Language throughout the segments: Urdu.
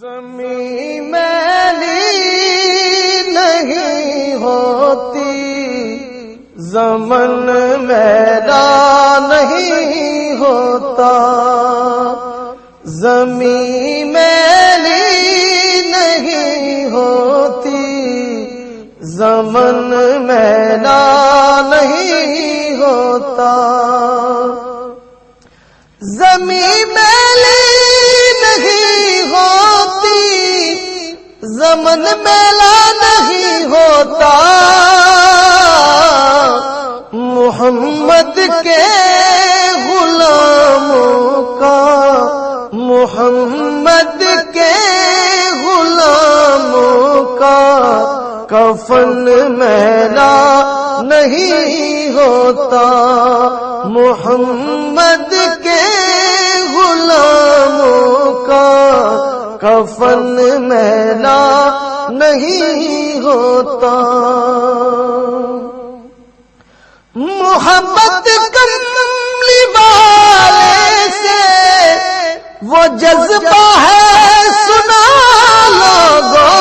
زمین میلی نہیں ہوتی، زمن میلا نہیں ہوتا، زمین میلی نہیں ہوتی، زمن میلا نہیں ہوتا، زمین میلی نہیں ہوتی، زمن میلا نہیں ہوتا، محمد کے غلاموں کا، محمد کے غلاموں کا کفن میلا نہیں ہوتا، محمد کے غلاموں کا کفن میلا نہیں ہوتا، محبت کملی والے سے وہ جذبہ ہے سنا لوگوں،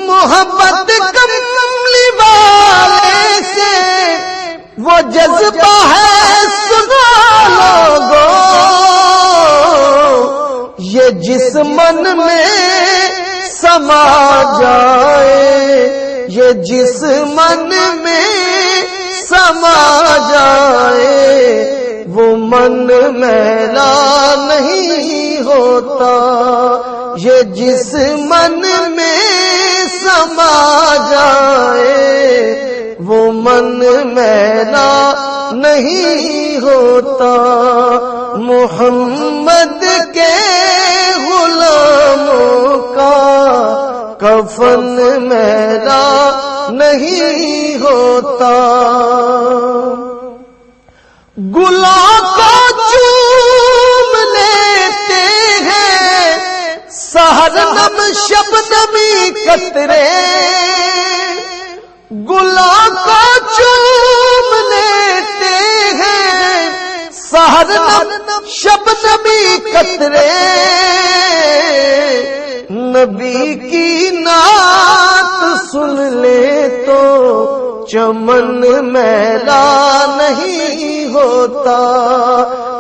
محبت کملی والے سے وہ جذبہ ہے سنا لوگوں، یہ جس من میں سما جائے، یہ جس من میں سما جائے، وہ من میلا نہیں ہوتا، یہ جس من میں سما جائے، وہ من میلا نہیں ہوتا، محمد کے غلاموں کا کفن میلا نہیں ہوتا، گلوں کو چوم لیتے ہیں سحرنم شبنمی قطرے، گلوں کو چوم لیتے ہیں سحرنم شبنمی قطرے، نبی کی نعت سن لے تو چمن میلا نہیں ہوتا،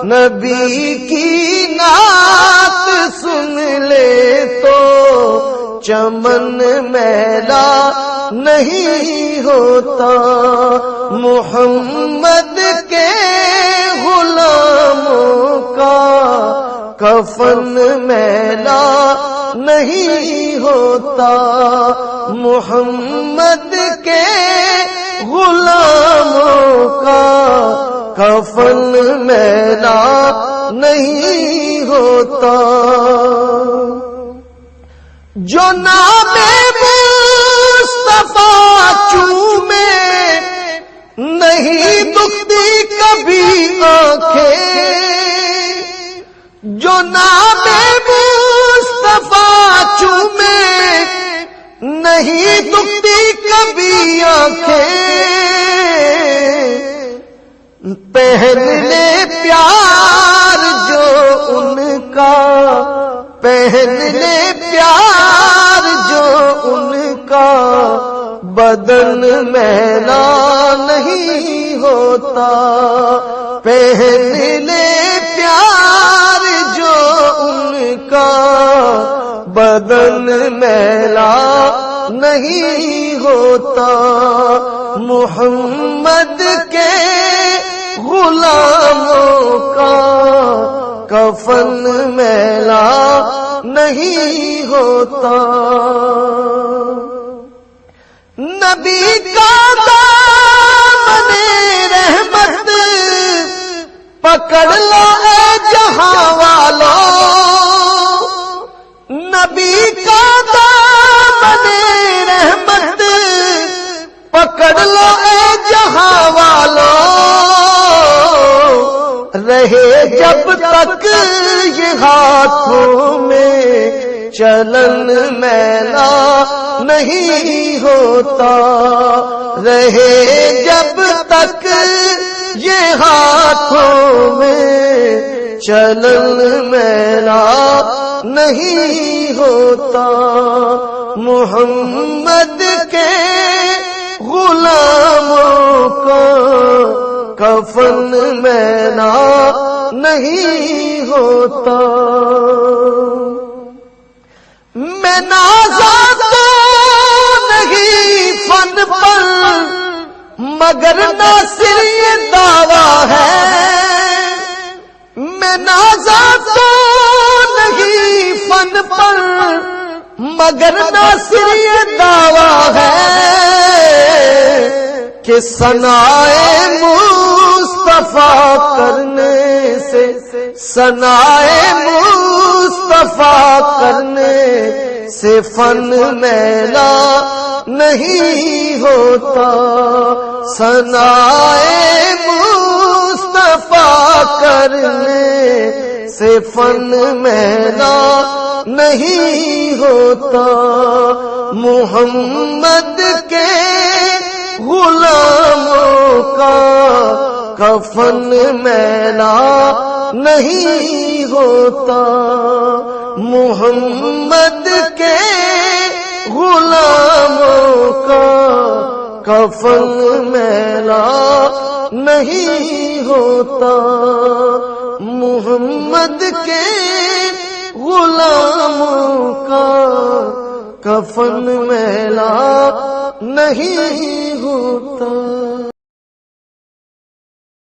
نبی کی نعت سن لے تو چمن میلا نہیں ہوتا، محمد کے غلاموں کا کفن میلا نہیں ہوتا، محمد کے غلاموں کا کفن میلا نہیں ہوتا، جو نام مصطفیٰ چومے نہیں دکھتی کبھی آنکھیں، جو نام مصطفیٰ چومے نہیں دکھتی کبھی آنکھیں، پہن لے پیار جو ان کا، پہن لے پیار جو ان کا، بدن میلا نہیں ہوتا، پہن لے پیار جو ان کا، بدن میلا نہیں ہوتا، محمد کے غلاموں کا کفن میلا نہیں ہوتا، نبی کا دامن رحمت پکڑ لو اے جہاں والوں، نبی کا دامن رحمت پکڑ لو اے جہاں والوں، رہے جب تک یہ ہاتھوں میں چلن میلا نہیں ہوتا، رہے جب تک یہ ہاتھوں میں چلن میلا نہیں ہوتا، محمد کے غلاموں کا کفن میلا نہیں ہوتا۔ میں نازا تو نہیں فن پر، مگر ناصر یہ دعویٰ ہے، میں نازا تو نہیں فن پر، مگر ناصر یہ دعویٰ ہے کہ ثنائے مصطفیٰ کرنے سے، ثنائے مصطفیٰ کرنے سے فن میلا نہیں ہوتا، ثنائے مصطفیٰ کرنے سے فن میلا نہیں ہوتا، محمد کے غلاموں کا کفن میلا نہیں ہوتا، محمد کے غلاموں کا کفن میلا نہیں ہوتا، محمد کے غلاموں کا کفن میلا نہیں ہوتا۔